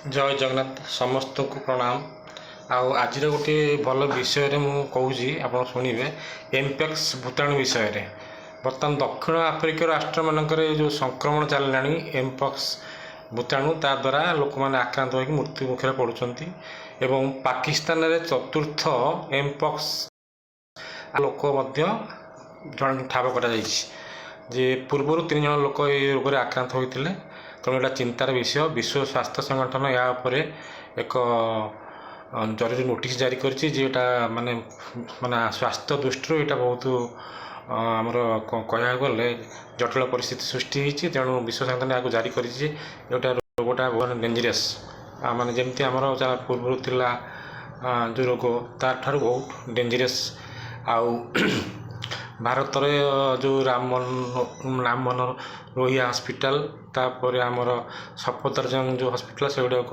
जय जगन्नाथ समस्त को प्रणाम। आज गोटे भल विषय मु कहूँ आप शुणे एमपेक्स भूताणु विषय। बर्तमान दक्षिण आफ्रिका राष्ट्र मानक जो संक्रमण चलला एमपक्स भूताणु ता द्वारा लोक मैंने आक्रांत हो मृत्यु मुखर पड़ुंट एवं पाकिस्तान में चतुर्थ एमपक्स लोक ठाब कर पूर्वर 3 जन लोक ये रोग आक्रांत होते तेणु यहाँ चिंतार विषय। विश्व स्वास्थ्य संगठन यापर एक जरूरी नोटिस जारी करटा माने माने स्वास्थ्य दृष्टि यहाँ बहुत आमर कह गले जटिल परिस्थिति सृष्टि होती। तेणु विश्व संगठन यहाँ जारी कर रोगटा बहुत डेंजरियस माने जमती आमर पूर्व थिला जो रोग तार बहुत डेंजरियस। आउ भारत जो राम मनोहर लोहिया हॉस्पिटल तापर आमर सफदरजंग जो हॉस्पिटल से गुड़ाक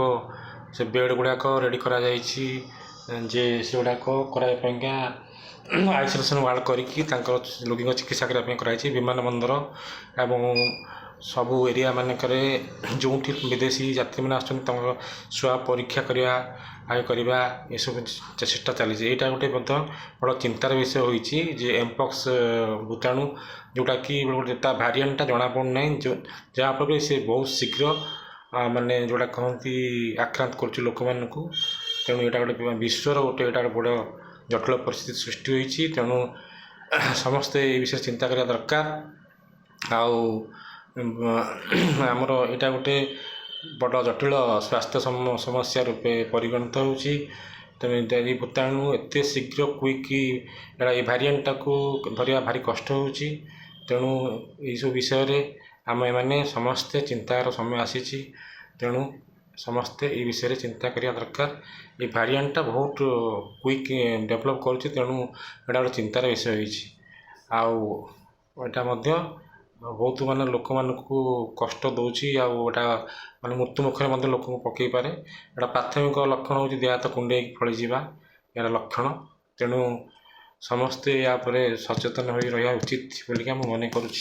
से बेड गुड़ाक रेडी करा जे से गुड़ाक कराइका आइसोलेशन वार्ड करके रोगी चिकित्सा करने विमान बंदर एवं सबू एरिया मानक जो विदेशी यात्री मैंने आसुआ परीक्षा करवा आय करवा ये सब चेष्टा चली। यहाँ गोटे बड़ चिंतार विषय होती एमपक्स भूताणु जोटा कि गोटे भारिएंटा जना पड़ना जो जहाँफल से बहुत शीघ्र माने जोटा कहती आक्रांत कर लोक मानक। तेणु यहाँ गोटे विश्वर गोटे बड़ जटिल परिस्थिति सृष्टि होती। तेणु समस्ते ये विषय चिंता करने दरकार। आमर यहाँ गोटे बड़ जटिल स्वास्थ्य समस्या रूपे परिगणित होची। तेणु भूताणु एत शीघ्र क्विक ये भारिएंटा को धरिया भारी कष्ट होची। तेणु यू विषय आम मैंने समस्ते चिंतार समय आसी। तेणु समस्ते ये विषय चिंता करिया दरकार। ये भारिएंटा बहुत क्विक डेभलप करुँच। तेणु यहाँ गोटे चिंतार विषय होती। आटा बहुत माने लोक मानक कष्ट दौची आटा माने मृत्यु मुखर लोक पकई पारे। यहाँ प्राथमिक लक्षण हूँ देह हाथ कुंडे फली यार लक्षण। तेणु समस्ते या सचेतन हो रहा उचित बोलिक मन करुँच।